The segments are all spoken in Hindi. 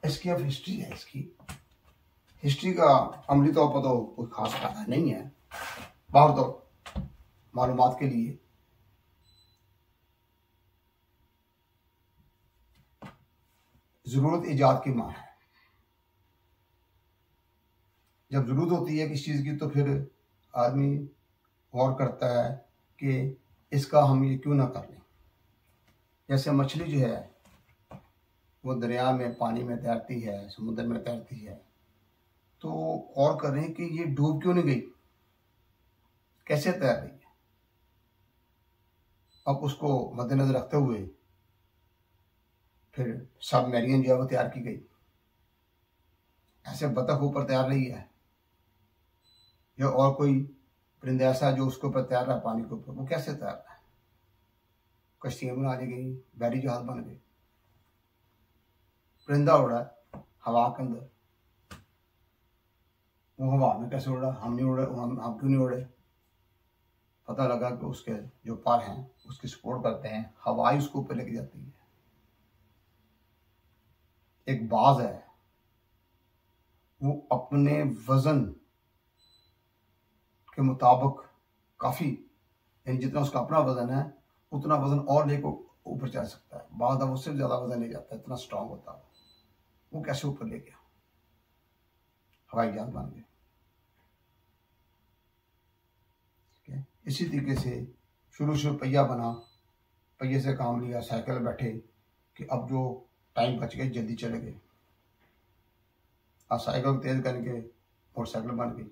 इसकी अब हिस्ट्री है। इसकी हिस्ट्री का अमली तौर पर तो कोई खास फायदा नहीं है, बाहर तो मालूमात के लिए। जरूरत ईजाद की माँ है। जब जरूरत होती है किसी चीज की तो फिर आदमी गौर करता है कि इसका हम ये क्यों ना कर लें। जैसे मछली जो है वो दरिया में, पानी में तैरती है, समुद्र में तैरती है, तो गौर कर रहे हैं कि ये डूब क्यों नहीं गई, कैसे तैर रही है। अब उसको मद्देनजर रखते हुए फिर सबमरीन जो है वो तैयार की गई। ऐसे बतख ऊपर तैर रही है या और कोई परिंदा ऐसा जो उसके ऊपर तैर रहा है पानी के ऊपर, वो कैसे तैर रहा है। कश्तियां बना दी गई, बैरी जहाज बन गए, परिंदा उड़ा हवा के अंदर, वो हवा में कैसे उड़ा, हम नहीं उड़े, हम क्यों नहीं उड़े। पता लगा कि उसके जो पर हैं उसकी सपोर्ट करते हैं, हवा ही उसको ऊपर लेके जाती है। एक बाज है वो अपने वजन के मुताबिक काफी, यानी जितना उसका अपना वजन है उतना वजन और लेकर ऊपर चढ़ सकता है। बाज अब उससे ज्यादा वजन ले जाता है, इतना स्ट्रांग होता है। वो कैसे ऊपर ले गया, हवाई जहाज बन गया। इसी तरीके से शुरू पहिया बना, पहिए से काम लिया, साइकिल बैठे कि अब जो टाइम बच गए जल्दी चले गए। साइकिल तेज करके मोटरसाइकिल बन गई,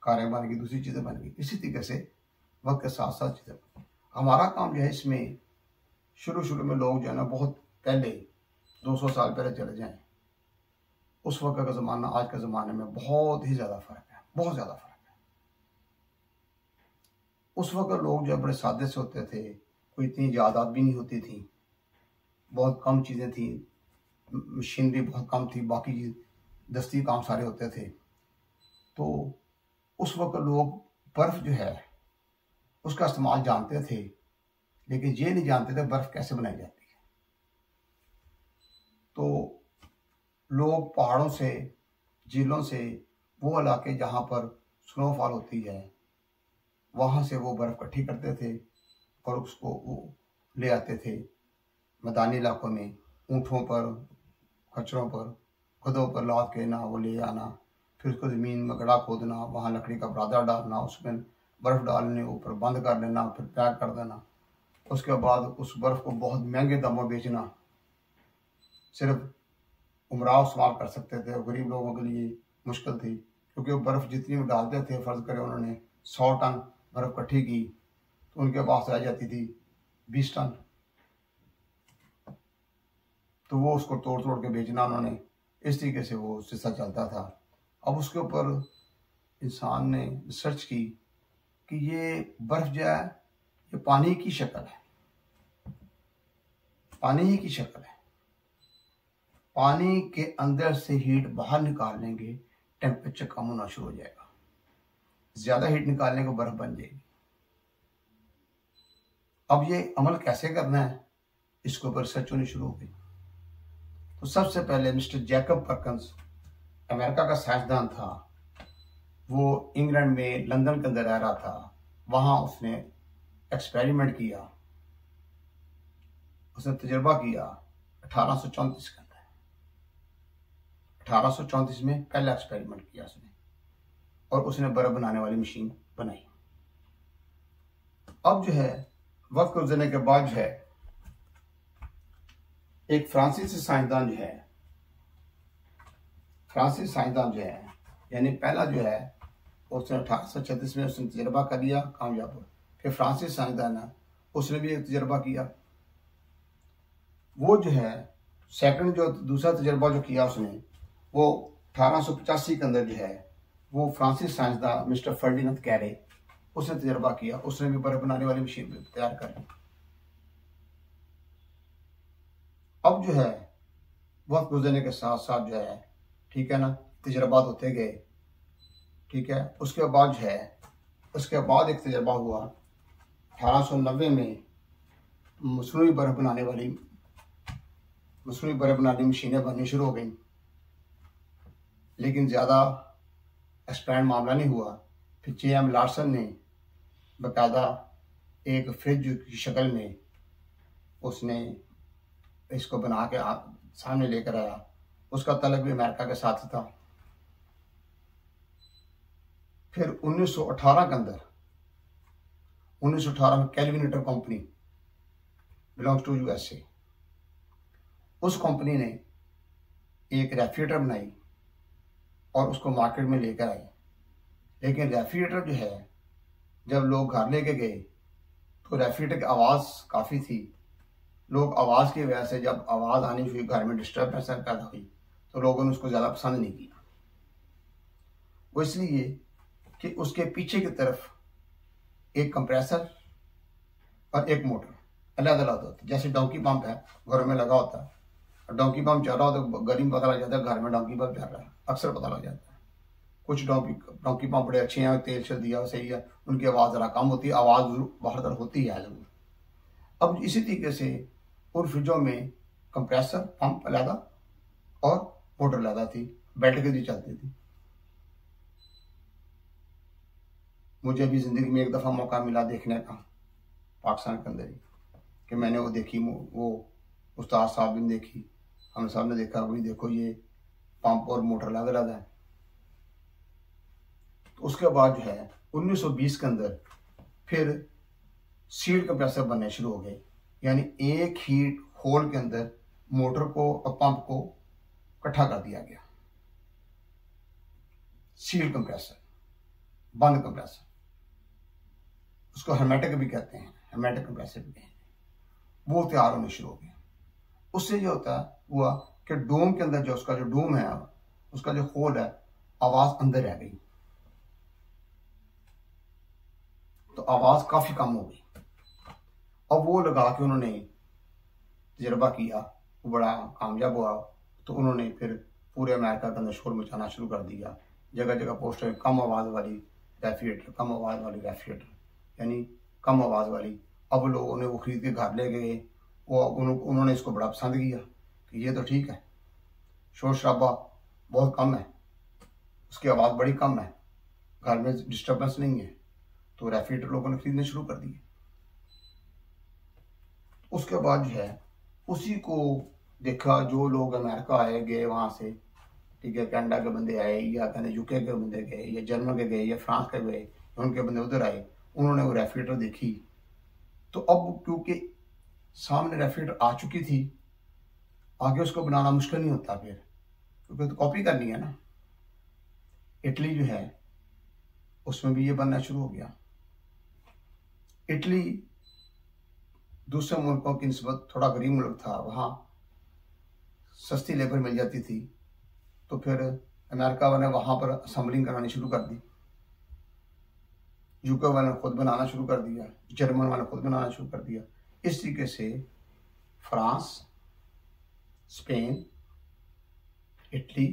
कारें बन गई, दूसरी चीजें बन गई। इसी तरीके से वक्त के साथ साथ चीजें बन गई। हमारा काम जो है इसमें शुरू में लोग जो है ना बहुत पहले 200 साल पहले चले जाएं, उस वक्त का जमाना आज के जमाने में बहुत ही ज्यादा फर्क है, बहुत ज्यादा फर्क है। उस वक्त लोग जो बड़े सादे से होते थे, कोई इतनी इजादात भी नहीं होती थी, बहुत कम चीजें थी, मशीनरी बहुत कम थी, बाकी दस्ती काम सारे होते थे। तो उस वक्त लोग बर्फ जो है उसका इस्तेमाल जानते थे, लेकिन ये नहीं जानते थे बर्फ कैसे बनाई जाती है। तो लोग पहाड़ों से, झीलों से, वो इलाके जहाँ पर स्नोफॉल होती है वहाँ से वो बर्फ इकट्ठी करते थे और उसको वो ले आते थे मैदानी इलाकों में, ऊँटों पर, खच्चरों पर, खुदों पर लाद के ना वो ले आना, फिर उसको ज़मीन में गड्ढा खोदना, वहाँ लकड़ी का बुरादा डालना, उसमें बर्फ़ डालने, ऊपर बंद कर लेना, फिर पैक कर देना। उसके बाद उस बर्फ़ को बहुत महंगे दामों में बेचना। सिर्फ उमराव इस्तेमाल कर सकते थे, गरीब लोगों के लिए मुश्किल थी, क्योंकि वो बर्फ़ जितनी वो डालते थे, फ़र्ज़ करें उन्होंने 100 टन बर्फ़ इकट्ठी की तो उनके पास रह जाती थी 20 टन। तो वो उसको तोड़ तोड़ के बेचना उन्होंने, इस तरीके से वो सिलसिला चलता था। अब उसके ऊपर इंसान ने रिसर्च की कि ये बर्फ जो है ये पानी की शक्ल है, पानी ही की शक्ल है। पानी के अंदर से हीट बाहर निकाल लेंगे, टेम्परेचर कम होना शुरू हो जाएगा, ज्यादा हीट निकालने को बर्फ बन जाएगी। अब ये अमल कैसे करना है, इसके ऊपर रिसर्च होनी शुरू हो गई। तो सबसे पहले मिस्टर जैकब परकिंस, अमेरिका का साइंसदान था, वो इंग्लैंड में लंदन के अंदर रह रहा था। वहां उसने एक्सपेरिमेंट किया, उसने तजुर्बा किया 1834 के अंदर। 1834 में पहला एक्सपेरिमेंट किया उसने, और उसने बर्फ बनाने वाली मशीन बनाई। अब जो है वक्त गुजरने के बाद जो है एक फ्रांसीसी साइंसदान जो है, यानी पहला जो है उसने 1836 में उसने तजर्बा कर लिया, कामयाब हुआ। फिर फ्रांसीसी साइंसदान है, उसने भी एक तजर्बा किया। वो जो है सेकंड जो दूसरा तजर्बा जो किया उसने, वो 1885 के अंदर जो है वो फ्रांसीसी साइंसदान मिस्टर फर्डिनेंद कैरे, उसने तजर्बा किया। उसने भी बर्फ बनाने वाली मशीन तैयार कर ली। अब जो है वक्त गुजरने के साथ साथ जो है, ठीक है ना, तजर्बात होते गए, ठीक है। उसके बाद जो है, उसके बाद एक तजर्बा हुआ 1890 में मसनूई बर्फ बनाने वाली मसनूई बर्फ बनाने मशीनें बननी शुरू हो गई, लेकिन ज़्यादा एक्सपैंड मामला नहीं हुआ। फिर J.M. लार्सन ने बाकायदा एक फ्रिज की शक्ल में उसने इसको बना के सामने लेकर आया। उसका तलब भी अमेरिका के साथ था। फिर 1918 के अंदर 1918 में Kelvinator company belongs to USA, उस कंपनी ने एक रेफ्रिजरेटर बनाई और उसको मार्केट में लेकर आई। लेकिन रेफ्रिजरेटर जो है, जब लोग घर लेके गए तो रेफ्रिजरेटर की आवाज़ काफ़ी थी। लोग आवाज़ की वजह से, जब आवाज़ आनी शुरू, घर में डिस्टर्बेंस पैदा हुई, तो लोगों ने उसको ज़्यादा पसंद नहीं किया। वो इसलिए कि उसके पीछे की तरफ एक कंप्रेसर और एक मोटर अलग अलग होता है। जैसे डोंकी पंप है, घरों में लगा होता है। डोंकी पंप चल रहा हो तो गर्मी में पता लग जाता है घर में डोंकी पंप चल रहा है, अक्सर पता लग जाता है। कुछ डोंकी पंप बड़े अच्छे हैं, तेल से दिया सही है, उनकी आवाज़ ज़रा कम होती है, आवाज़ बाहर तरफ होती है ज़रूर। अब इसी तरीके से उन फ्रिजों में कंप्रेसर पंप अलग और मोटर अलग थी, बैटरी के दी चलती थी। मुझे भी ज़िंदगी में एक दफ़ा मौका मिला देखने का पाकिस्तान के अंदर ही, कि मैंने वो देखी, वो उस्ताद साहब ने देखी, हम सब ने देखा, वही देखो ये पंप और मोटर अलग अलग है। तो उसके बाद जो है 1920 के अंदर फिर सील्ड कंप्रेसर बनने शुरू हो गए, यानी एक ही होल के अंदर मोटर को और पंप को इकट्ठा कर दिया गया। सील्ड कंप्रेसर, बंद कंप्रेसर, उसको हेर्मेटिक भी कहते हैं, हेर्मेटिक कंप्रेसर भी कहते हैं। वो तैयार होने शुरू हो गए। उससे जो होता हुआ कि डोम के अंदर जो उसका जो डोम है, उसका जो होल है, आवाज़ अंदर रह गई, तो आवाज़ काफ़ी कम हो गई। अब वो लगा के उन्होंने तजर्बा किया, वो बड़ा कामयाब हुआ। तो उन्होंने फिर पूरे अमेरिका के अंदर शोर मचाना शुरू कर दिया। जगह जगह पोस्टर, कम आवाज़ वाली रेफ्रिजरेटर, कम आवाज़ वाली रेफ्रिजरेटर, यानी कम आवाज़ वाली। अब लोगों ने वो खरीद के घर ले गए। वो उन्होंने इसको बड़ा पसंद किया कि ये तो ठीक है, शोर शराबा बहुत कम है, उसकी आवाज़ बड़ी कम है, घर में डिस्टर्बेंस नहीं है। तो रेफ्रिजरेटर लोगों ने खरीदने शुरू कर दिए। उसके बाद जो है उसी को देखा, जो लोग अमेरिका आए गए वहाँ से, ठीक है, कनाडा के बंदे आए, या कहते UK के बंदे गए, या जर्मन के गए, या फ्रांस के गए, उनके बंदे उधर आए, उन्होंने वो रेफ्रिजरेटर देखी। तो अब क्योंकि सामने रेफ्रिजरेटर आ चुकी थी, आगे उसको बनाना मुश्किल नहीं होता फिर, क्योंकि तो कॉपी करनी है ना। इटली जो है उसमें भी ये बनना शुरू हो गया। इटली दूसरे मुल्कों की निस्बत थोड़ा गरीब मुल्क था, वहाँ सस्ती लेबर मिल जाती थी। तो फिर अमेरिका वाले वहाँ पर असेंबलिंग करानी शुरू कर दी, UK वाले खुद बनाना शुरू कर दिया, जर्मन वाले खुद बनाना शुरू कर दिया। इस तरीके से France, Spain, Italy,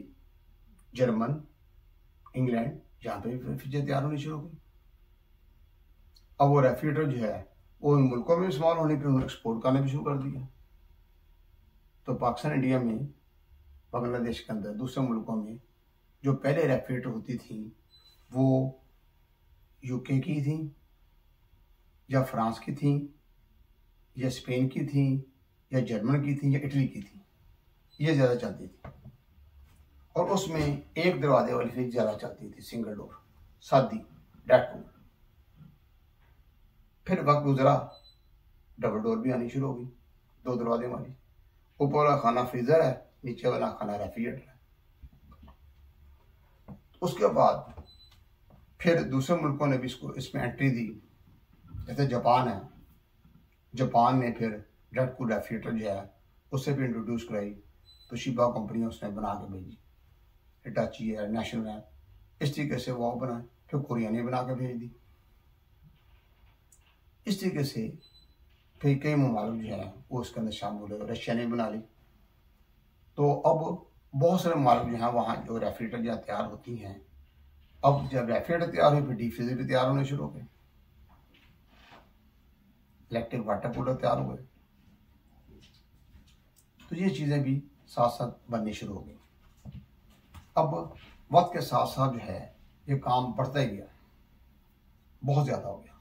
German, England, यहाँ पे भी फ्रिजें तैयार होनी शुरू हो गई। अब वो रेफ्रिजरेटर जो है वो इन मुल्कों में इस्तेमाल होने पर उन्होंने एक्सपोर्ट करना भी शुरू कर दिया। तो पाकिस्तान, इंडिया में, बांग्लादेश के अंदर, दूसरे मुल्कों में जो पहले रेफ्रिजरेटर होती थी वो UK की थी, या फ्रांस की थी, या स्पेन की थी, या जर्मन की थी, या इटली की थी, ये ज़्यादा चलती थी। और उसमें एक दरवाजे वाली फ्रिज ज़्यादा चलती थी, सिंगल डोर, सादी, डेडपूल। फिर वक्त गुजरा, डबल डोर भी आनी शुरू हो गई, 2 दरवाजे वाली। ऊपर वाला खाना फ्रीजर है, नीचे वाला खाना रेफ्रिजरेटर है। उसके बाद फिर दूसरे मुल्कों ने भी इसमें एंट्री दी, जैसे जापान है। जापान ने फिर डेडपूल रेफ्रिजरेटर जो है उससे भी इंट्रोड्यूस कराई। तो शिबा कंपनी उसने बना के भेजी, हिटाची है, नेशनल है, इस तरीके से वो बनाए। फिर कोरिया ने बना के भेज दी। इस तरीके से फिर कई ममालिक जो है वो उसके अंदर शामिल हुए। रशिया ने बना ली। तो अब बहुत सारे ममालिक जो हैं वहाँ जो रेफ्रिजरेटर जहाँ तैयार होती हैं, अब जब रेफ्रिजरेटर तैयार हुई फिर डीप फ्रीजर भी तैयार होने शुरू हो गए, इलेक्ट्रिक वाटर कूलर तैयार हुए। तो ये चीज़ें भी साथ साथ बननी शुरू हो गई। अब वक्त के साथ साथ जो है ये काम बढ़ता ही गया, बहुत ज़्यादा हो गया।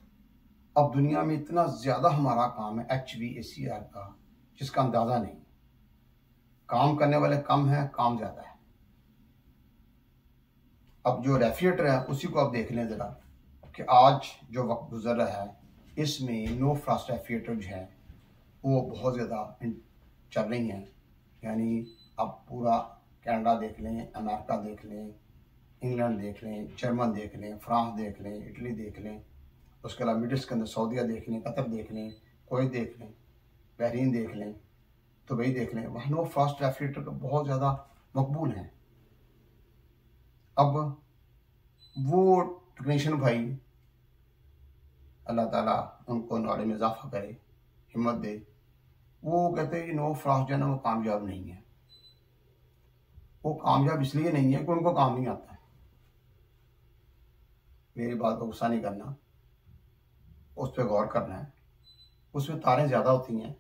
अब दुनिया में इतना ज़्यादा हमारा काम है HVACR का, जिसका अंदाज़ा नहीं। काम करने वाले कम हैं, काम ज़्यादा है। अब जो रेफ्रिजरेटर है उसी को आप देख लें ज़रा कि आज जो वक्त गुजर रहा है इसमें नो फ्रॉस्ट रेफ्रिजरेटर जो है वो बहुत ज़्यादा चल रही हैं। यानी आप पूरा कनाडा देख लें, अमेरिका देख लें, इंग्लैंड देख लें, जर्मन देख लें, फ्रांस देख लें, इटली देख लें, उसके अलावा मिडल ईस्ट के अंदर सऊदीया देख लें, कतर देख लें, कुवैत देख लें, बहरीन देख लें, दुबई देख लें, वहाँ नो फ्रॉस्ट रेफ्रिजरेटर बहुत ज़्यादा मकबूल हैं। अब वो टेक्नीशियन भाई, अल्लाह ताला उनको नॉलेज में इजाफा करे, हिम्मत दे, वो कहते हैं कि नो फ्रॉस्ट जो है ना वो कामयाब नहीं है। वो कामयाब इसलिए नहीं है कि उनको काम नहीं आता। मेरी बात को गुस्सा नहीं करना, उस पर गौर करना है। उसमें तारें ज़्यादा होती हैं,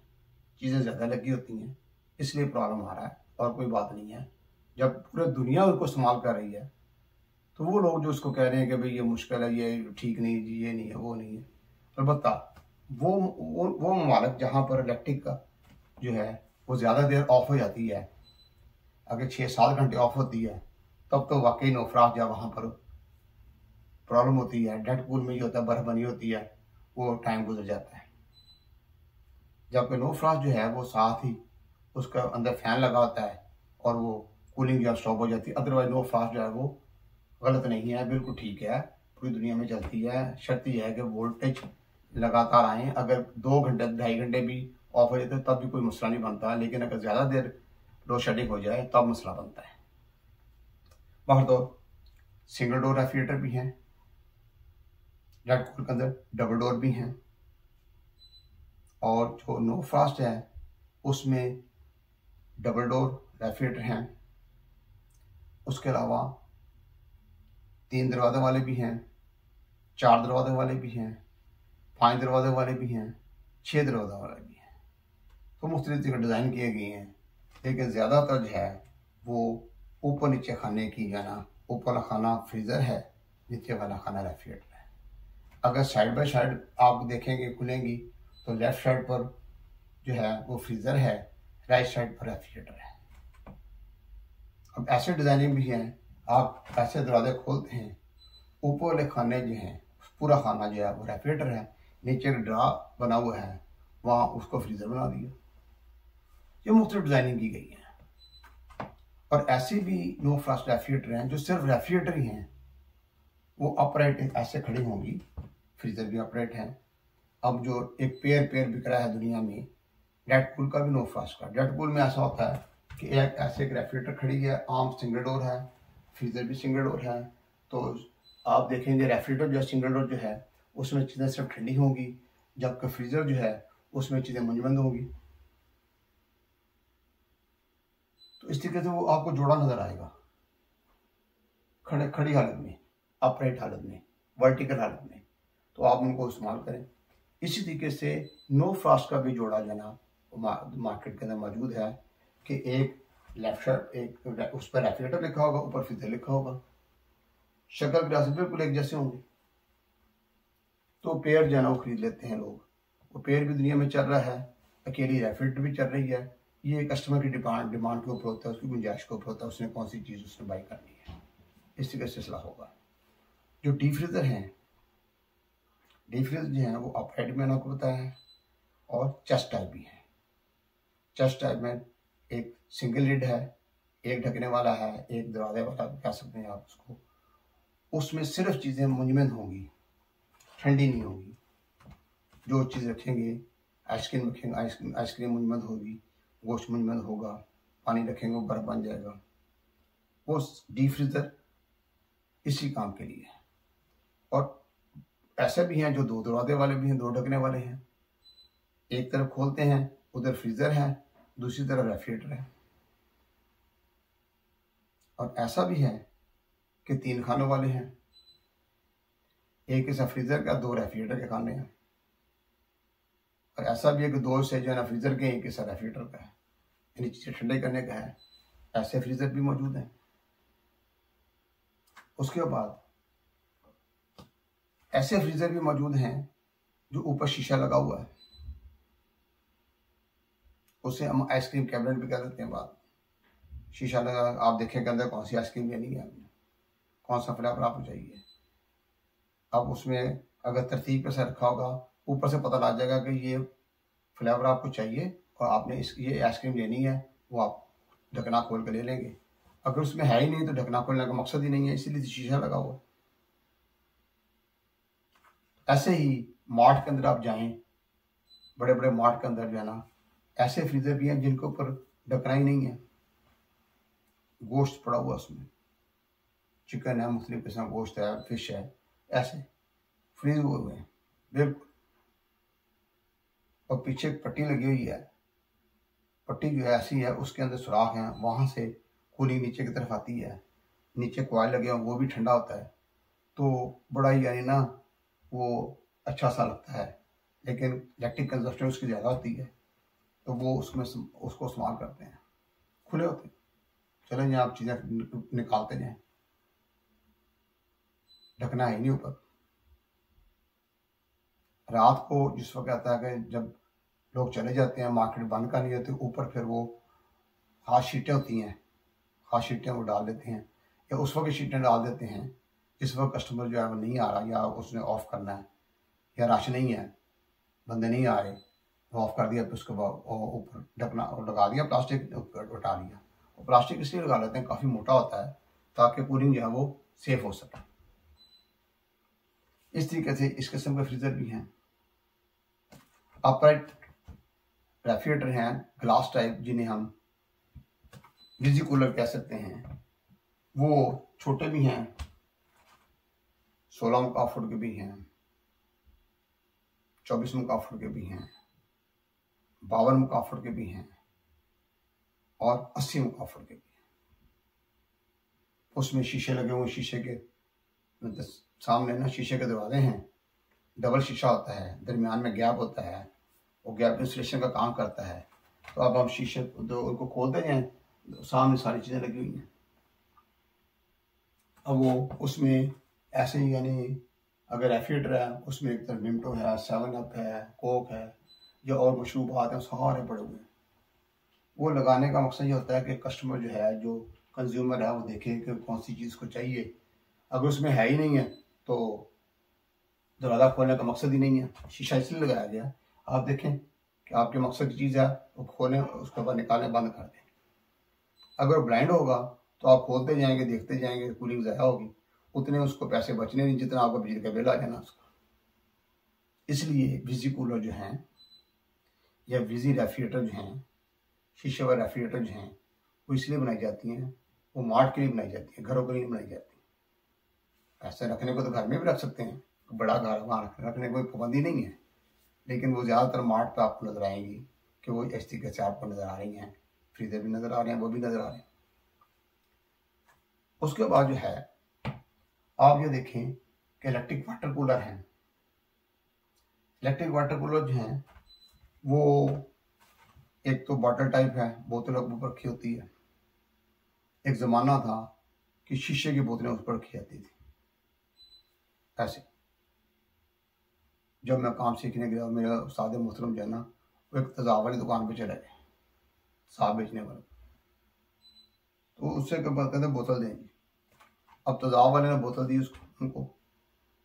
चीज़ें ज़्यादा लगी होती हैं, इसलिए प्रॉब्लम आ रहा है, और कोई बात नहीं है। जब पूरी दुनिया उसको इस्तेमाल कर रही है तो वो लोग जो उसको कह रहे हैं कि भाई ये मुश्किल है, ये ठीक नहीं जी, ये नहीं है, वो नहीं है, अलबत्ता वो ममालिक जहाँ पर इलेक्ट्रिक का जो है वो ज़्यादा देर ऑफ हो जाती है, अगर 6-7 घंटे ऑफ होती है, तब तो वाकई नो फ्रॉस्ट जब वहाँ पर प्रॉब्लम होती है। डेड पूल में ये होता है, बर्फ बनी होती है, वो टाइम गुजर जाता है। जबकि नो फ्रॉस्ट जो है वो साथ ही उसका अंदर फैन लगा होता है और वो कूलिंग जो स्टॉप हो जाती है। अदरवाइज नो फ्रॉस्ट जो है वो गलत नहीं है, बिल्कुल ठीक है, पूरी दुनिया में चलती है। शर्त यह है कि वोल्टेज लगातार आए। अगर 2 घंटे 2.5 घंटे भी ऑफ हो जाते तब भी कोई मसला नहीं बनता, लेकिन अगर ज़्यादा देर लोड शेडिंग हो जाए तब मसला बनता है। बाहर तो सिंगल डोर रेफ्रिजरेटर भी हैं, डेड कूल के अंदर डबल डोर भी हैं, और जो नो फ्रॉस्ट है उसमें डबल डोर रेफ्रिजरेटर हैं। उसके अलावा 3 दरवाजे वाले भी हैं, 4 दरवाजे वाले भी हैं, 5 दरवाजे वाले भी हैं, 6 दरवाजे वाले भी हैं। तो मुख्तलिफ जगह डिज़ाइन किए गए हैं, लेकिन ज़्यादातर जो है वो ऊपर नीचे खाने की, या ना ऊपर वाला खाना फ्रीज़र है, नीचे वाला खाना रेफ्रिजरेटर है। अगर साइड बाय साइड आप देखेंगे खुलेंगी तो लेफ्ट साइड पर जो है वो फ्रीज़र है, राइट साइड पर रेफ्रिजरेटर है। अब ऐसे डिज़ाइनिंग भी हैं, आप ऐसे दरवाजे खोलते हैं, ऊपर वाले खाने जो हैं पूरा खाना जो है वो रेफ्रिजरेटर है, नीचे एक ड्रा बना हुआ है, वहाँ उसको फ्रीज़र बना दिया। ये मुख्तलिफ डिज़ाइनिंग की गई है। और ऐसे भी नो फ्रॉस्ट रेफ्रिजरेटर हैं जो सिर्फ रेफ्रिजरेटर ही हैं, वो अपराइट ऐसे खड़ी होंगी, फ्रीज़र भी अपराइट है। अब जो एक पेयर बिक रहा है दुनिया में, डेड कूल का भी नो फ्रॉस्ट का। डेड कूल में ऐसा होता है कि एक ऐसे एक रेफ्रिजरेटर खड़ी है, आम सिंगल डोर है, फ्रीज़र भी सिंगल डोर है। तो आप देखेंगे रेफ्रिजरेटर जो सिंगल डोर जो है उसमें चीज़ें सिर्फ ठंडी होंगी, जबकि फ्रीज़र जो है उसमें चीज़ें मुंजमद होंगी। तो इस तरीके से वो आपको जोड़ा नज़र आएगा, खड़ी हालत में, अपराइट हालत में, वर्टिकल हालत में। तो आप उनको इस्तेमाल करें। इसी तरीके से नो फ्रॉस्ट का भी जोड़ा लेना मार्केट के अंदर मौजूद है कि एक लेफ्ट साइड, एक उस पर रेफ्रिजरेटर लिखा होगा, ऊपर फ्रीजर लिखा होगा, शक्ल ग्रास बिल्कुल एक जैसे होंगे। तो पेयर जो है ना वो खरीद लेते हैं लोग। वो पेयर भी दुनिया में चल रहा है, अकेली रेफ्रिजरेटर भी चल रही है। ये कस्टमर की डिमांड के ऊपर होता है, उसकी गुंजाइश के ऊपर होता है, उसने कौन सी चीज़ उसने बाई करनी है, इस तरीके से सिलसिला होगा। जो डीप फ्रीजर हैं, डीप फ्रीजर जो है वो अपराइट में आपको पता है, और चेस्ट टाइप भी है। चेस्ट टाइप में एक सिंगल लिड है, एक ढकने वाला है, एक दरवाजे वाला कह सकते हैं आप उसको। उसमें सिर्फ चीज़ें मुंजमद होंगी, ठंडी नहीं होगी। जो चीज़ रखेंगे, आइसक्रीम रखेंगे, आइसक्रीम मुंजमद होगी, गोश्त मुंजमद होगा, पानी रखेंगे वो बर्फ बन जाएगा। वो डीप फ्रीजर इसी काम के लिए है। और ऐसे भी हैं जो 2 दरवाजे वाले भी हैं, 2 ढकने वाले हैं। एक तरफ खोलते हैं, उधर फ्रीजर है, दूसरी तरफ रेफ्रिजरेटर है। और ऐसा भी है कि 3 खानों वाले हैं, एक हिस्सा फ्रीजर का, 2 रेफ्रिजरेटर के खाने हैं। और ऐसा भी है कि 2 हिस्से जो है ना फ्रीजर के, एक हिस्सा रेफ्रिजरेटर का है। यानी चीज़ें ठंडे करने का है, ऐसे फ्रीज़र भी मौजूद हैं। उसके बाद ऐसे फ्रीज़र भी मौजूद हैं जो ऊपर शीशा लगा हुआ है, उसे हम आइसक्रीम कैबिनेट भी कह देते हैं। बात शीशा लगा, आप देखें के अंदर कौन सी आइसक्रीम लेनी है, आपने कौन सा फ्लेवर आपको चाहिए। अब उसमें अगर तरतीब से रखा होगा, ऊपर से पता लग जाएगा कि ये फ्लेवर आपको चाहिए और आपने ये आइसक्रीम लेनी है, वो आप ढकना खोल कर ले लेंगे। अगर उसमें है ही नहीं तो ढकना खोलने का मकसद ही नहीं है, इसीलिए शीशा लगा हुआ। ऐसे ही मार्ट के अंदर आप जाएं, बड़े बड़े मार्ट के अंदर जो है ना, ऐसे फ्रीजर भी हैं जिनके ऊपर ढकना ही नहीं है, गोश्त पड़ा हुआ उसमें, चिकन है, मुख्तलिफ किस्म का गोश्त है, फिश है, ऐसे फ्रीज हुए हैं बिल्कुल। और पीछे एक पट्टी लगी हुई है, पट्टी जो है ऐसी है, उसके अंदर सुराख है, वहां से कूलिंग नीचे की तरफ आती है, नीचे कॉइल लगे हैं, वो भी ठंडा होता है। तो बड़ा ही यानी ना वो अच्छा सा लगता है, लेकिन इलेक्ट्रिक कंजप्शन उसकी ज़्यादा होती है, तो वो उसमें उसको इस्तेमाल करते हैं। खुले होते हैं, चलें जी आप चीज़ें निकालते जाएं, ढकना है नहीं ऊपर। रात को जिस वक्त आता है कि जब लोग चले जाते हैं, मार्केट बंद करनी होती है, ऊपर फिर वो खास शीटें होती हैं, खास शीटें वो डाल देते हैं, या उस वक्त शीटें डाल देते हैं जिस वक्त कस्टमर जो है वो नहीं आ रहा, या उसने ऑफ करना है, या रश नहीं है, बंदे नहीं आ रहे, वो ऑफ कर दिया, फिर उसके बाद ऊपर ढकना और लगा दिया, प्लास्टिक उठा लिया। और प्लास्टिक इसलिए लगा लेते हैं, काफ़ी मोटा होता है ताकि कूलिंग जो है वो सेफ हो सके। इस तरीके से इस किस्म के फ्रीजर भी हैं। अपराइट रेफ्रिजरेटर हैं ग्लास टाइप, जिन्हें हम विजी कूलर कह सकते हैं, वो छोटे भी हैं, 16 मुका फुट के भी हैं, 24 मुका फुट के भी हैं, 52 मुका फुट के भी हैं, और 80 मुका फुट के भी हैं। उसमें शीशे लगे हुए, शीशे के सामने ना शीशे के दरवाजे हैं, डबल शीशा होता है, दरमियान में गैप होता है, वो गैप इंसुलेशन का काम करता है। तो अब हम शीशे उनको खोलते हैं, सामने सारी चीज़ें लगी हुई हैं। अब वो उसमें ऐसे ही यानी अगर रेफ्रिजरेटर है, उसमें एक तरफ मिंटो है, 7 अप है, कोक है, जो और मशरूबात हैं सारे पड़े हुए हैं। वो लगाने का मकसद ये होता है कि कस्टमर जो है, जो कंज्यूमर है, वो देखे कि कौन सी चीज़ को चाहिए। अगर उसमें है ही नहीं है तो दरवाज़ा खोलने का मकसद ही नहीं है, शीशा इसलिए लगाया गया। आप देखें कि आपके मकसद की चीज़ है, वो खोलें, उसके बाद निकालें, बंद कर दें। अगर ब्लाइंड होगा तो आप खोलते जाएंगे, देखते जाएंगे, कूलिंग ज़्यादा होगी, उतने उसको पैसे बचने नहीं जितना आपका बिजली का बिल आ जाना उसका। इसलिए विजी कूलर जो हैं या विजी रेफ्रिजरेटर जो हैं, शीशे वाले रेफ्रिजरेटर जो हैं, वो इसलिए बनाई जाती हैं, वो मार्ट के लिए बनाई जाती है, घरों के लिए बनाई जाती है। ऐसे रखने को तो घर में भी रख सकते हैं, बड़ा घर वहाँ रखने कोई पाबंदी नहीं है, लेकिन वो ज़्यादातर मार्ट पे आपको नज़र आएंगी कि वो इस तरीके से आपको नज़र आ रही हैं, फ्रीजर भी नज़र आ रहे हैं, वो भी नज़र आ रहे हैं। उसके बाद जो है आप ये देखें कि इलेक्ट्रिक वाटर कूलर हैं। इलेक्ट्रिक वाटर कूलर जो हैं वो एक तो बॉटल टाइप है, बोतल ऊपर रखी होती है। एक ज़माना था कि शीशे की बोतलें उस पर रखी जाती थी। ऐसे जब मैं काम सीखने गया, मेरा उस्ताद मोहतरम जो है ना, वो एक तेज़ाब वाली दुकान पे चले गए, साहब बेचने वाले, तो उससे कहते बोतल दें जी। अब तेज़ाब वाले ने बोतल दी उनको,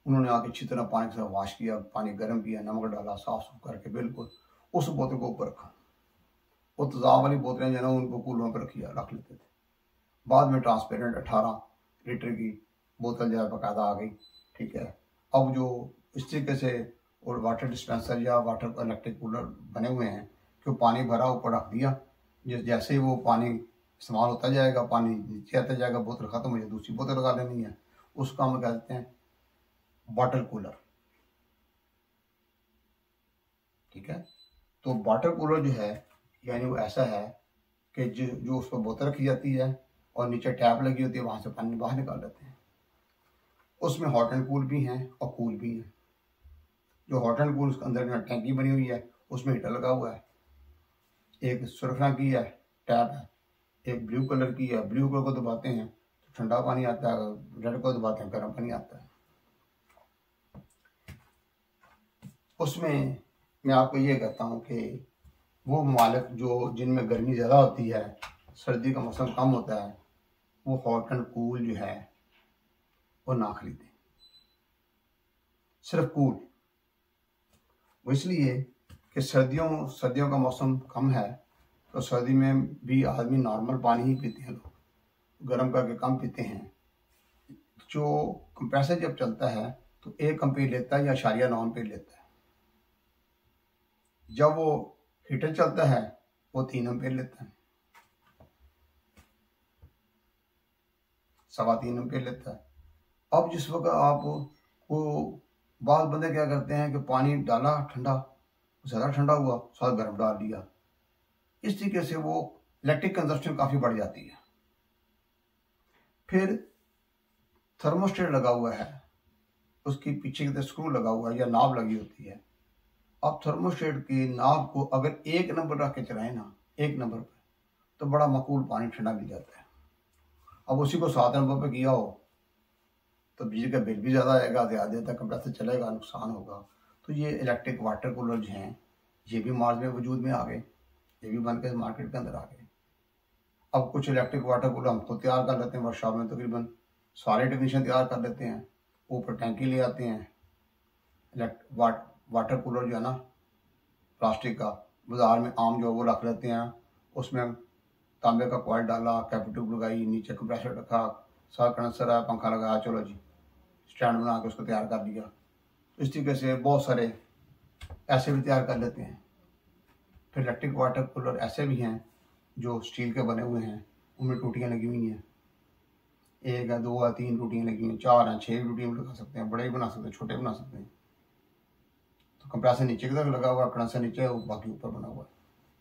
उन्होंने आके अच्छी तरह पानी से वाश किया, पानी गर्म किया, नमक डाला, साफ सुफ करके बिल्कुल उस बोतल को ऊपर रखा। वो तेज़ाब वाली बोतलें जो है ना, उनको कूलरों पर रख लेते थे। बाद में ट्रांसपेरेंट 18 लीटर की बोतल जो है बाकायदा आ गई, ठीक है। अब जो इस तरीके से और वाटर डिस्पेंसर या वाटर इलेक्ट्रिक कूलर बने हुए हैं कि पानी भरा ऊपर रख दिया, जैसे ही वो पानी इस्तेमाल होता जाएगा, पानी नीचे आता जाएगा, बोतल ख़त्म हो जाए, दूसरी बोतल लगा लेनी है, उसका हम कहते हैं वाटर कूलर, ठीक है। तो वाटर कूलर जो है यानी वो ऐसा है कि जो उस पर बोतल रखी जाती है और नीचे टैप लगी होती है, वहाँ से पानी बाहर निकाल लेते हैं। उसमें हॉट एंड कूल भी हैं और कूल भी हैं। जो हॉट एंड कूल, उसके अंदर टैंकी बनी हुई है, उसमें हीटर लगा हुआ है, एक सुर्ख रंग की है टैप है, एक ब्लू कलर की है, ब्लू कलर को दबाते हैं तो ठंडा पानी आता है, रेड को दबाते हैं गर्म पानी आता है। उसमें मैं आपको ये कहता हूँ कि वो ममालिक जो जिनमें गर्मी ज़्यादा होती है, सर्दी का मौसम कम होता है, वो हॉट एंड कूल जो है वो ना खरीदें, सिर्फ कूल। वो इसलिए कि सर्दियों का मौसम कम है, तो सर्दी में भी आदमी नॉर्मल पानी ही पीते हैं, लोग गर्म करके कम पीते हैं। जो कंप्रेसर जब चलता है तो 1 एम्पीयर लेता है या 0.9 एम्पीयर लेता है। जब वो हीटर चलता है वो 3 एम्पीयर लेता है, 3.25 एम्पीयर लेता है। अब जिस वक्त आप वो बाद बंदे क्या करते हैं कि पानी डाला ठंडा, ज़्यादा ठंडा हुआ, साथ गर्म डाल दिया, इस तरीके से वो इलेक्ट्रिक कंजप्शन काफ़ी बढ़ जाती है। फिर थर्मोस्टेट लगा हुआ है, उसकी पीछे की तरफ स्क्रू लगा हुआ है या नाब लगी होती है। अब थर्मोस्टेट की नाब को अगर 1 नंबर रख के चलाएं ना, 1 नंबर पर, तो बड़ा माकूल पानी ठंडा मिल जाता है। अब उसी को 7 नंबर पर किया हो तो बिजली का बिल भी ज़्यादा आएगा, ज़्यादा देर तक कंप्रेसर चलेगा, नुकसान होगा। तो ये इलेक्ट्रिक वाटर कूलर जो हैं ये भी मार्केट में वजूद में आ गए, ये भी बन के मार्केट के अंदर आ गए। अब कुछ इलेक्ट्रिक वाटर कूलर हम खुद तैयार कर लेते हैं, वर्कशॉप में तकरीबन सारे टेक्नीशियन तैयार कर लेते हैं। ऊपर टैंकी ले आते हैं, वाटर कूलर जो है ना प्लास्टिक का, बाजार में आम जो वो रख लेते हैं, उसमें तांबे का कॉइल डाला, कैप ट्यूब लगाई, नीचे कंप्रेसर रखा, साथ कंडेंसर है, पंखा लगाया, चलो जी स्टैंड बना के उसको तैयार कर दिया। तो इस तरीके से बहुत सारे ऐसे भी तैयार कर लेते हैं। फिर इलेक्ट्रिक वाटर कूलर ऐसे भी हैं जो स्टील के बने हुए हैं, उनमें टूटियाँ लगी हुई हैं, 1 है, 2 है, 3 टूटियाँ लगी हुई हैं, 4 हैं, 6 टूटियाँ लगा सकते हैं, बड़े भी बना सकते हैं, छोटे बना सकते हैं। तो कंप्रेसर नीचे की तरफ लगा हुआ, कंडेंसर नीचे, बाकी ऊपर बना हुआ है।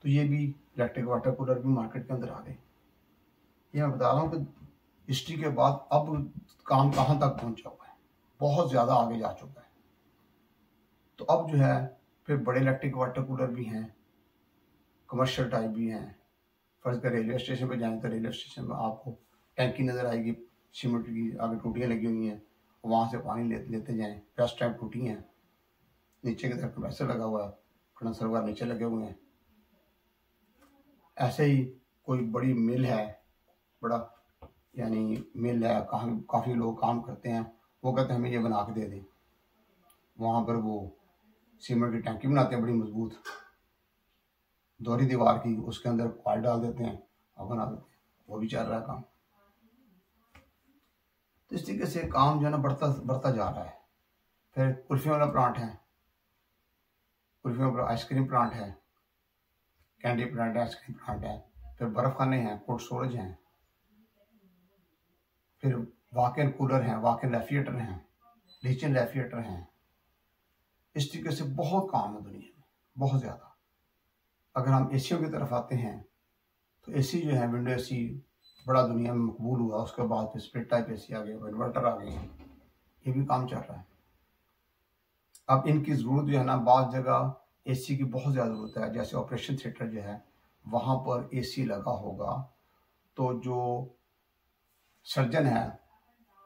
तो ये भी इलेक्ट्रिक वाटर कूलर भी मार्केट के अंदर आ गए। ये मैं बता रहा हूँ कि हिस्ट्री के बाद अब काम कहाँ तक पहुँचा हुआ है, बहुत ज़्यादा आगे जा चुका है। तो अब जो है फिर बड़े इलेक्ट्रिक वाटर कूलर भी हैं, कमर्शियल टाइप भी हैं। फर्ज कर रेलवे स्टेशन पर जाएँ तो रेलवे स्टेशन में आपको टैंकी नज़र आएगी सीमेंट की, आगे टूटियाँ लगी हुई हैं, वहाँ से पानी लेते जाएँ, फर्स्ट टाइम टूटी हैं, नीचे की तरफ कंप्रेसर लगा हुआ है, कंडेंसर वगैरह नीचे लगे हुए हैं। ऐसे ही कोई बड़ी मिल है, बड़ा यानी मिल है, काफ़ी लोग काम करते हैं, वो कहते हैं हमें ये बना के दे दें। वहाँ पर वो सीमेंट की टैंकी बनाते हैं बड़ी मजबूत, दोहरी दीवार की, उसके अंदर कॉइल डाल देते हैं और बना देते हैं, वो भी चल रहा है काम। तो इस तरीके से काम जो है ना बढ़ता जा रहा है। फिर कुल्फियों वाला प्लांट है, कुल्फियों पर आइसक्रीम प्लांट है, कैंडी प्लांट है, आइसक्रीम प्लांट है। फिर बर्फ खाने हैं, कोल्ड स्टोरेज हैं, फिर वॉक इन कूलर हैं, वॉक इन रेफ्रिजरेटर हैं, किचन रेफ्रिजरेटर हैं। इस तरीके से बहुत काम है दुनिया में, बहुत ज़्यादा। अगर हम एसियों की तरफ आते हैं तो एसी जो है विंडो एसी बड़ा दुनिया में मकबूल हुआ, उसके बाद फिर स्प्लिट टाइप एसी आ गए, इन्वर्टर आ गए हैं, ये भी काम चल रहा है। अब इनकी ज़रूरत जो है ना, बाज़ जगह एसी की बहुत ज़्यादा ज़रूरत है। जैसे ऑपरेशन थिएटर जो है वहाँ पर एसी लगा होगा तो जो सर्जन है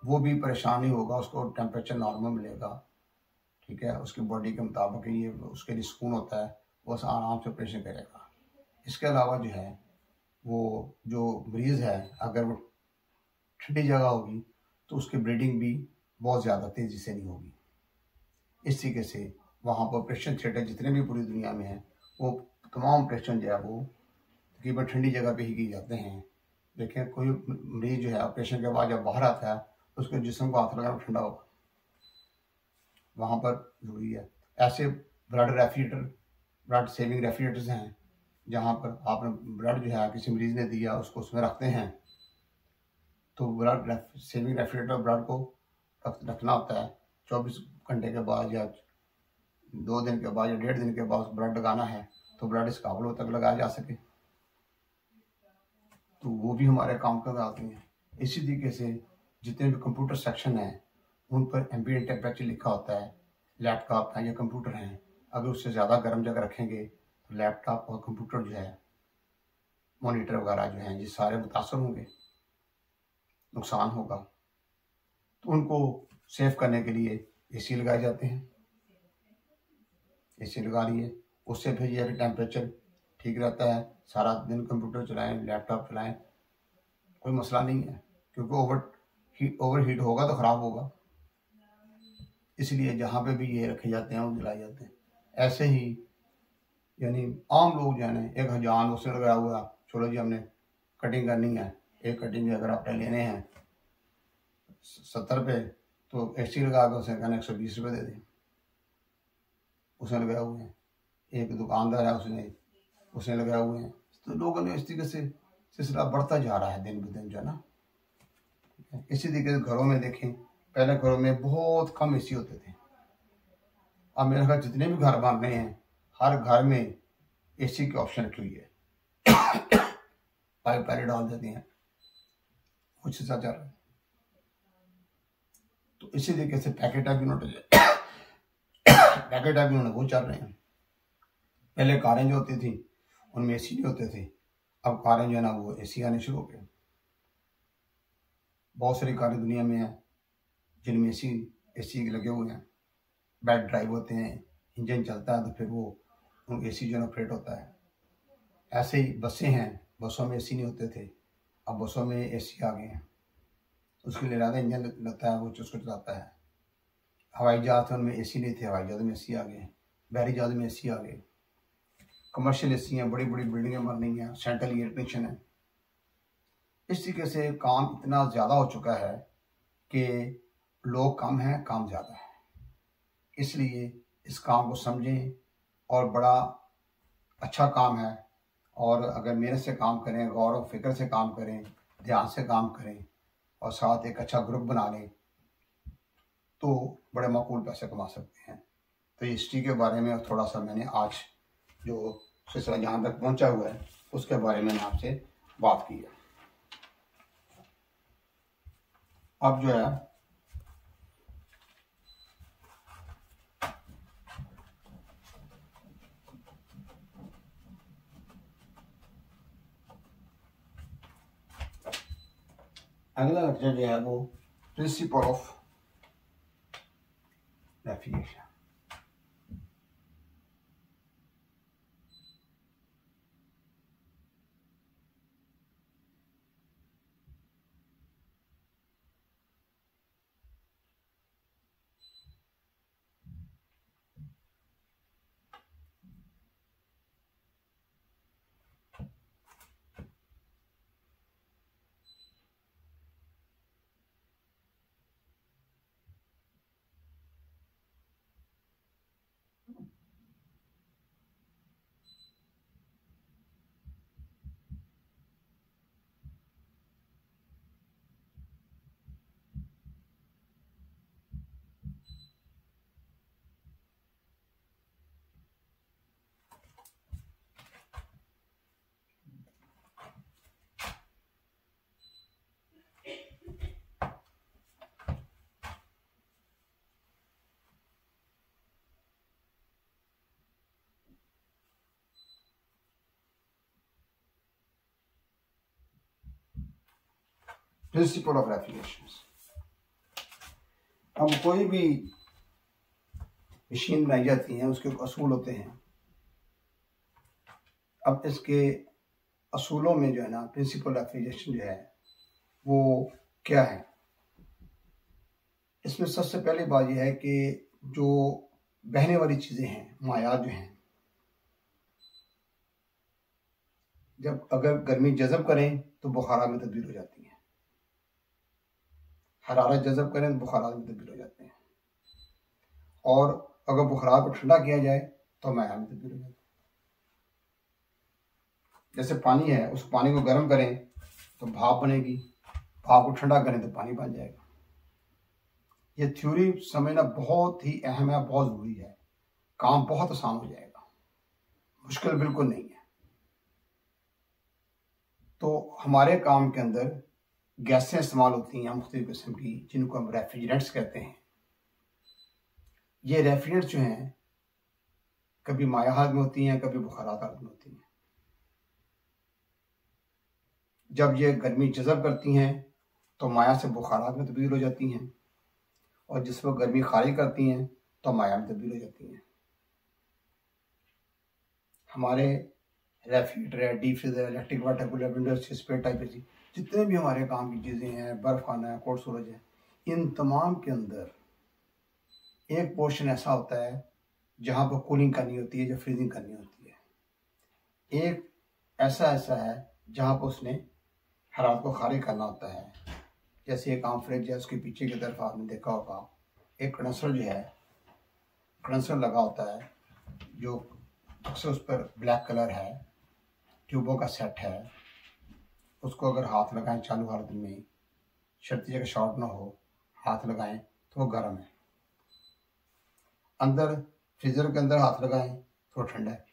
वो भी परेशान नहीं होगा, उसको टेम्परेचर नॉर्मल मिलेगा, ठीक है, उसकी बॉडी के मुताबिक ये उसके लिए सुकून होता है, वो आराम से ऑपरेशन करेगा। इसके अलावा जो है वो जो मरीज़ है अगर वो ठंडी जगह होगी तो उसकी ब्लीडिंग भी बहुत ज़्यादा तेज़ी से नहीं होगी। इस तरीके से वहाँ पर ऑपरेशन थिएटर जितने भी पूरी दुनिया में हैं वो तमाम ऑपरेशन जो है वो तकरीबन ठंडी जगह पे ही किए जाते हैं। देखें कोई मरीज जो है ऑपरेशन के बाद जब बाहर आता है उसके जिस्म को हाथ लगाना ठंडा होगा, वहाँ पर जरूरी है। ऐसे ब्लड सेविंग रेफ्रिजरेटर्स हैं जहाँ पर आपने ब्लड जो है किसी मरीज ने दिया उसको उसमें रखते हैं, तो ब्लड सेविंग रेफ्रिजरेटर ब्लड को रखना होता है 24 घंटे के बाद या 2 दिन के बाद या 1.5 दिन के बाद ब्लड लगाना है, तो ब्लड इस काबुल तक लगाया जा सके, तो वो भी हमारे काम कर आते हैं। इसी तरीके से जितने भी कंप्यूटर सेक्शन हैं उन पर एम्बिएंट टेम्परेचर लिखा होता है। लैपटॉप हैं या कंप्यूटर हैं, अगर उससे ज़्यादा गर्म जगह रखेंगे तो लैपटॉप और कंप्यूटर जो है मॉनिटर वगैरह जो हैं ये सारे मुतासर होंगे, नुकसान होगा। तो उनको सेव करने के लिए एसी लगाए जाते हैं। एसी लगा लिए, उससे फिर यह टेम्परेचर ठीक रहता है। सारा दिन कंप्यूटर चलाएं, लैपटॉप चलाएं, कोई मसला नहीं है, क्योंकि ओवर हीट होगा तो ख़राब होगा। इसलिए जहाँ पे भी ये रखे जाते हैं वो जलाए जाते हैं। ऐसे ही यानी आम लोग जो है ना, एक हजान उसने लगाया हुआ, चलो जी हमने कटिंग करनी है, एक कटिंग अगर आपने लेने हैं 70 पे, तो एसी लगा के उसने कहना 120 रुपये दे दें, उसने लगाए हुए हैं। एक दुकानदार है, उसने लगाए हुए हैं। तो लोगों ने इस तरीके से सिलसिला बढ़ता जा रहा है दिन ब दिन जो है ना। इसी तरीके से घरों में देखें, पहले घरों में बहुत कम एसी होते थे। अब मेरे ख्याल जितने भी घर बन रहे हैं, हर घर में एसी की ऑप्शन रखी हुई है। पाइप पहले डाल देते हैं, कुछ हिस्सा चल रहा है। तो इसी तरीके से पैकेट टाइप उन्होंने वो चल रहे हैं। पहले कारें जो होती थी उनमें एसी नहीं होते थे, अब कारें जो है ना वो एसी आने शुरू हो गए। बहुत सारी कारें दुनिया में हैं जिनमें एसी लगे हुए हैं। बैट ड्राइव होते हैं, इंजन चलता है तो फिर वो उन एसी जो ऑपरेट होता है। ऐसे ही बसें हैं, बसों में एसी नहीं होते थे, अब बसों में एसी आ गए हैं। उसके लिए ज़्यादा इंजन लगता है, वो उसको चलाता है। हवाई जहाज थे, उनमें एसी नहीं थे, हवाई जहाज में एसी आ गए। बहरी जहाज में एसी आ गए। कमर्शियल एसी हैं, बड़ी बड़ी बिल्डिंगें बन रही हैं, सेंट्रल एयर कंडीशन है। इस तरीके से काम इतना ज़्यादा हो चुका है कि लोग कम हैं, काम ज़्यादा है। इसलिए इस काम को समझें और बड़ा अच्छा काम है। और अगर मेहनत से काम करें, गौर और फिक्र से काम करें, ध्यान से काम करें और साथ एक अच्छा ग्रुप बना लें तो बड़े माकूल पैसे कमा सकते हैं। तो हिस्ट्री के बारे में थोड़ा सा मैंने आज जो सिलसिला जहाँ तक पहुँचा हुआ है उसके बारे में आपसे बात की है। अब जो है अगला लेक्चर जो है वो principle of refrigeration. Principle of refrigeration. अब कोई भी मशीन बनाई जाती है उसके असूल होते हैं। अब इसके असूलों में जो है ना प्रिंसिपल रेफ्रिजरेशन जो है वो क्या है। इसमें सबसे पहली बात यह है कि जो बहने वाली चीज़ें हैं, मायात जो हैं, जब अगर गर्मी जज़ब करें तो बुखारात में तब्दील हो जाती हैं, हरारत जज़ब करें तो बुखारात में तब्दील हो जाते हैं, और अगर बुखारात को ठंडा किया जाए तो माया में तब्दील हो जाती है। जैसे पानी है, उस पानी को गर्म करें तो भाप बनेगी, भाप को ठंडा करें तो पानी बन जाएगा। ये थ्योरी समझना बहुत ही अहम है, बहुत ज़रूरी है। काम बहुत आसान हो जाएगा, मुश्किल बिल्कुल नहीं है। तो हमारे काम के अंदर गैसें इस्तेमाल होती हैं मुख्तलिफ किस्म की, जिनको हम रेफ्रिजरेंट्स कहते हैं। ये रेफ्रिजरेंट्स जो हैं कभी माया हालत में होती हैं, कभी बुखारात हालत में होती हैं। जब ये गर्मी जज़ब करती हैं तो माया से बुखारात में तब्दील हो जाती हैं, और जिस वक्त गर्मी खारिज करती हैं तो माया में तब्दील हो जाती हैं। हमारे रेफ्रिजरेटर है, deep freezer, electric water cooler, window spare type AC, जितने भी हमारे काम की चीज़ें हैं, बर्फ़ खाना है, कोल्ड स्टोरेज है, इन तमाम के अंदर एक पोर्शन ऐसा होता है जहाँ पर कूलिंग करनी होती है, जो फ्रीजिंग करनी होती है। एक ऐसा है जहाँ पर उसने हरारत को खारिज करना होता है। जैसे एक आम फ्रिज है, उसके पीछे की तरफ आपने देखा होगा एक कंडेंसर जो है, कंडेंसर लगा होता है, जो अक्सर उस पर ब्लैक कलर है, ट्यूबों का सेट है। उसको अगर हाथ लगाएं चालू हालत में, शर्ती जगह शॉर्ट ना हो, हाथ लगाएं तो वो गर्म है। अंदर फ्रीजर के अंदर हाथ लगाएं तो ठंडा है।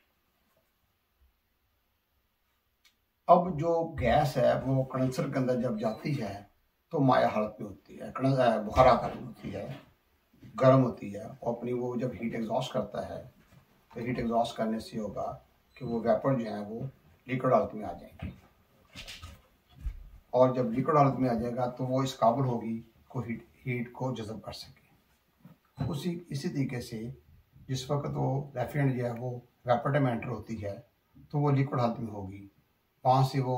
अब जो गैस है वो कंडेंसर के अंदर जब जाती है तो माया हालत में होती है, बुखारात हालत में होती है, गर्म होती है, और अपनी वो जब हीट एग्जॉस्ट करता है तो हीट एग्जॉस्ट करने से होगा कि वो वेपर जो है वो लिक्विड हालत में आ जाएंगे, और जब लिक्विड हालत में आ जाएगा तो वो इस काबिल होगी को हीट को जज़ब कर सके। इसी तरीके से जिस वक्त वो रेफ्रिजरेंट जो है वो वेपर में एंटर होती है तो वो लिक्विड हालत में होगी, वहाँ से वो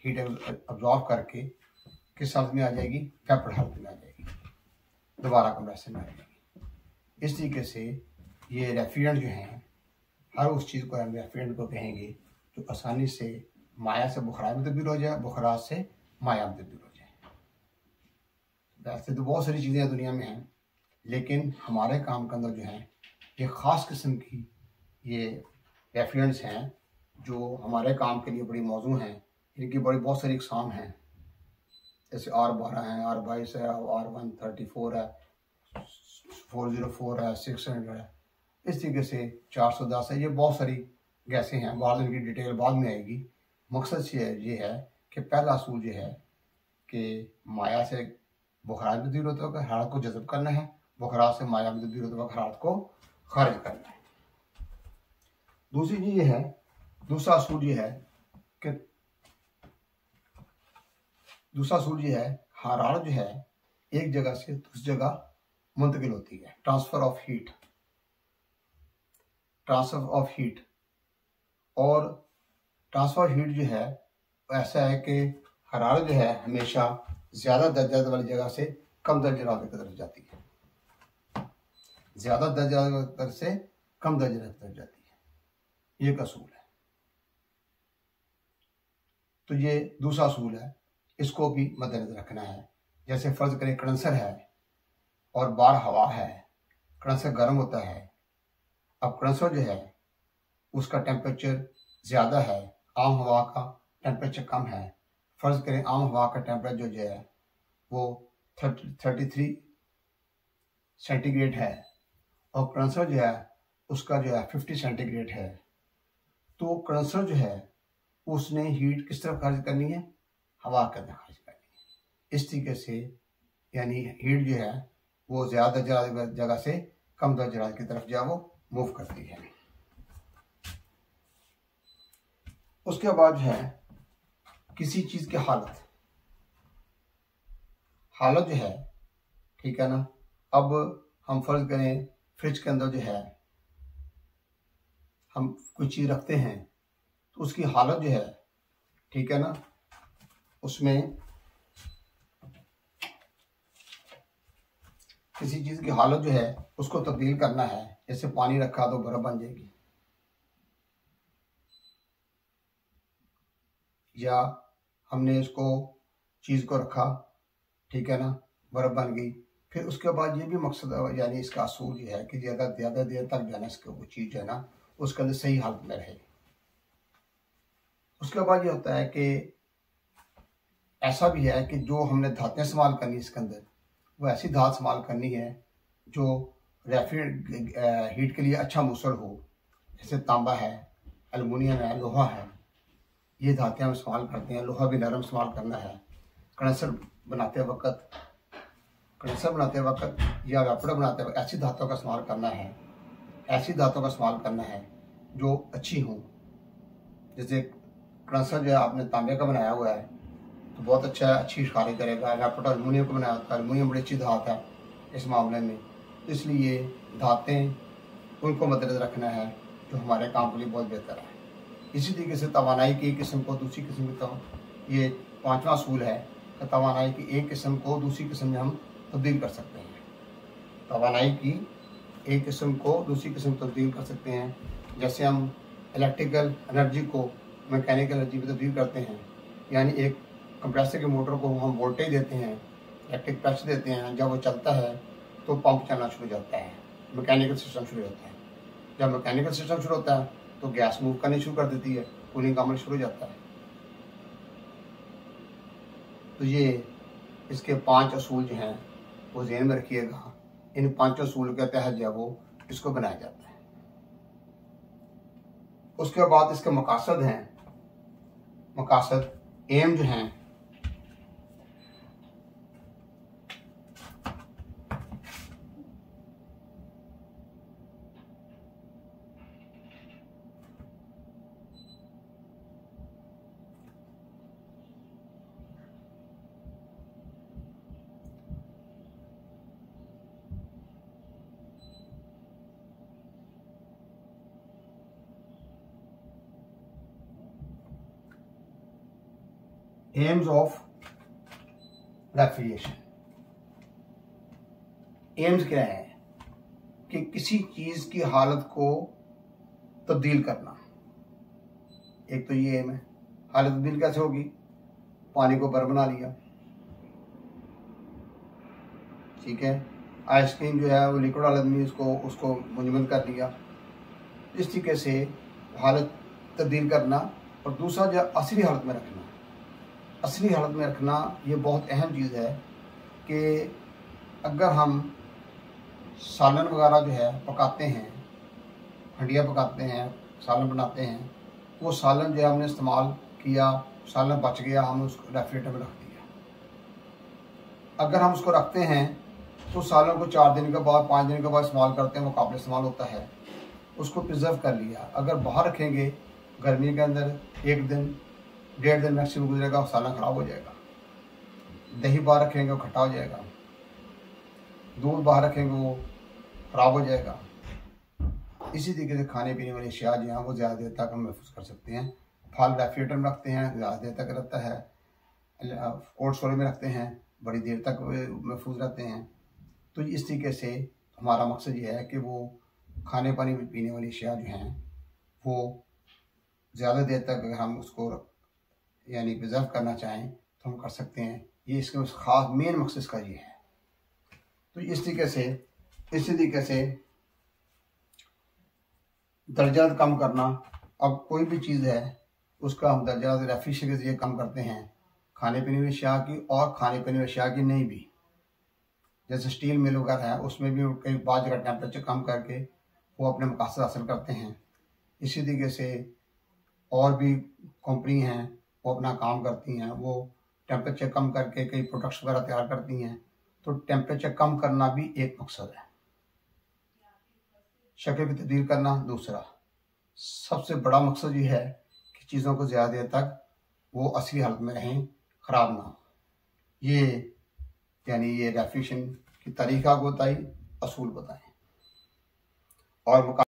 हीट अब्जॉर्व करके किस हालत में आ जाएगी, वेपर हालत में आ जाएगी, दोबारा कंप्रेसर में आ जाएगी। इस तरीके से ये रेफ्रिजरेंट जो हैं, हर उस चीज़ को हम रेफ्रिजरेंट को कहेंगे जो आसानी से माया से बुखारात में तब्दील हो जाए, बुखारात से माया में तब्दील हो जाए। वैसे तो बहुत सारी चीज़ें दुनिया में हैं, लेकिन हमारे काम के अंदर जो है ये ख़ास किस्म की ये रेफ्रिजरेंट्स हैं जो हमारे काम के लिए बड़ी मौजू हैं। इनकी बहुत सारी इकसाम हैं, जैसे R12 है, R22 है, R134 है, 404 है, 600 है, इस तरीके से 410 है। ये बहुत सारी गैसें हैं, बाद इनकी डिटेल बाद में आएगी। मकसद ये है कि पहला असूल ये है कि माया से बुखारात में तब्दील होते वक्त हरारत को जज़ब करना है, बुखारात से माया में तब्दील होते वक्त हरारत को खारिज करना है। दूसरी चीज़ ये है, दूसरा असूल ये है हरारत जो है एक जगह से दूसरी जगह मुंतकिल होती है, ट्रांसफ़र ऑफ हीट। और ट्रांसफ़र ऑफ हीट जो है ऐसा है कि हरारत जो है हमेशा ज़्यादा दर्जा वाली जगह से कम दर्जा वाली की तरफ जाती है, ज़्यादा दर्जा वाली तरफ से कम दर्जा की तरफ जाती है। ये असूल है। तो ये दूसरा असूल है, इसको भी मद्देनजर रखना है। जैसे फ़र्ज़ करें कंडेंसर है और बाहर हवा है, कंडेंसर गर्म होता है। अब कंडेंसर जो है उसका टेम्परेचर ज़्यादा है, आम हवा का टेम्परेचर कम है। फ़र्ज़ करें आम हवा का टेम्परेचर जो है वो 33 सेंटीग्रेड है और कंडेंसर जो है उसका जो है 50 सेंटीग्रेड है। तो कंडेंसर जो है उसने हीट किस तरफ खारिज करनी है, हवा के अंदर खारिज करनी है। इस तरीके से यानी हीट जो है वो ज़्यादा जगह से कम दर्जा की तरफ जो है वो मूव करती है। उसके बाद है किसी चीज़ की हालत जो है, ठीक है ना। अब हम फ़र्ज़ करें फ्रिज के अंदर जो है हम कोई चीज़ रखते हैं तो उसकी हालत जो है, ठीक है ना, उसमें किसी चीज़ की हालत जो है उसको तब्दील करना है। जैसे पानी रखा तो बर्फ़ बन जाएगी, या हमने इसको चीज़ को रखा, ठीक है ना, बर्फ़ बन गई। फिर उसके बाद ये भी मकसद यानी इसका असूल ये है कि ज़्यादा देर तक जो है ना इसको वो चीज़ जो है ना उसके अंदर सही हालत में रहे। उसके बाद ये होता है कि ऐसा भी है कि जो हमने धातें इस्तेमाल करनी इसके अंदर, वो ऐसी धात इस्तेमाल करनी है जो रेफ्रिजरेंट हीट के लिए अच्छा मूसल हो। जैसे तांबा है, एल्युमिनियम है, लोहा है, ये धातें हम इस्तेमाल करते हैं। लोहा भी नरम इस्तेमाल करना है। कंडेंसर बनाते वक्त या वेपर बनाते वक्त ऐसी धातों का इस्तेमाल करना है जो अच्छी हों। जैसे कंडेंसर जो है आपने तांबे का बनाया हुआ है तो बहुत अच्छा अच्छी कार्य करेगा। रैपट अलुमिनियम को बनाया होता है, अलुमिनियम बड़ी अच्छी धात है इस मामले में, इसलिए धातें उनको मद्देनजर रखना है जो हमारे काम के लिए बहुत बेहतर है। इसी तरीके से तवानाई की एक किस्म को दूसरी किस्म की, ये 5वां असूल है कि तवानाई की एक किस्म को दूसरी किस्म में हम तब्दील कर सकते हैं। तवानाई की एक किस्म को दूसरी किस्म तब्दील कर सकते हैं, जैसे हम इलेक्ट्रिकल एनर्जी को मैकेनिकल एनर्जी में तब्दील करते हैं। यानी एक कंप्रेसर के मोटर को हम वोल्टेज देते हैं, इलेक्ट्रिक प्रेशर देते हैं, जब वो चलता है तो पंप चलना शुरू हो जाता है, मैकेनिकल सिस्टम शुरू होता है। जब मैकेनिकल सिस्टम शुरू होता है तो गैस मूव करनी शुरू कर देती है, कूलिंग का अमल शुरू हो जाता है। तो ये इसके 5 असूल जो हैं वो ज़हन में रखिएगा। इन 5 असूल के तहत जो है वो इसको बनाया जाता है। उसके बाद इसके मकासद हैं, मकासद एम जो हैं एम्स ऑफ रेफ्रिजरेशन। एम्स क्या है कि किसी चीज की हालत को तब्दील करना। एक तो ये एम है। हालत तब्दील कैसे होगी? पानी को बर्फ बना लिया, ठीक है। आइसक्रीम जो है वो लिक्विड हालत में उसको मुंजमद कर लिया। इस तरीके से हालत तब्दील करना। और दूसरा जो असली हालत में रखना। असली हालत में रखना ये बहुत अहम चीज़ है कि अगर हम सालन वगैरह जो है पकाते हैं, हंडिया पकाते हैं, सालन बनाते हैं, वो सालन जो है हमने इस्तेमाल किया, सालन बच गया, हमने उसको रेफ्रिजरेटर में रख दिया। अगर हम उसको रखते हैं तो सालन को 4 दिन के बाद 5 दिन के बाद इस्तेमाल करते हैं, वो काबिल इस्तेमाल होता है। उसको प्रिजर्व कर लिया। अगर बाहर रखेंगे गर्मी के अंदर 1 दिन 1.5 दिन मैक्सिमम गुजरेगा, सालन ख़राब हो जाएगा। दही बाहर रखेंगे वो खट्टा हो जाएगा, दूध बाहर रखेंगे वो ख़राब हो जाएगा। इसी तरीके से खाने पीने वाली अशिया जो हैं वो ज़्यादा देर तक हम महफूज कर सकते हैं। फल रेफ्रिजरेटर में रखते हैं, ज़्यादा देर तक रहता है। कोल्ड स्टोरेज में रखते हैं, बड़ी देर तक महफूज रहते हैं। तो इस तरीके से हमारा मकसद ये है कि वो खाने पानी पीने वाली अशिया जो हैं वो ज़्यादा देर तक अगर हम उसको यानी प्रिजर्व करना चाहें तो हम कर सकते हैं। ये इसके ख़ास मेन मकसद इसका ये है। तो इसी तरीके से दर्जा कम करना। अब कोई भी चीज़ है उसका हम दर्जा रेफ्रिजरेशन के जरिए कम करते हैं, खाने पीने की अशिया की और खाने पीने की अशिया की नहीं भी। जैसे स्टील मिल वगैरह है उसमें भी कई बाद जगह टेम्परेचर कम करके वो अपने मकसद हासिल करते हैं। इसी तरीके से और भी कंपनी हैं वो अपना काम करती हैं, वो टेम्परेचर कम करके कई प्रोडक्ट्स वगैरह तैयार करती हैं। तो टेम्परेचर कम करना भी एक मकसद है, शक्ल की तब्दील करना दूसरा। सबसे बड़ा मकसद ये है कि चीज़ों को ज़्यादा देर तक वो असली हालत में रहें, ख़राब ना हो। ये यानी ये रेफ्रिजरेशन की तरीका को बताई, असूल बताएं और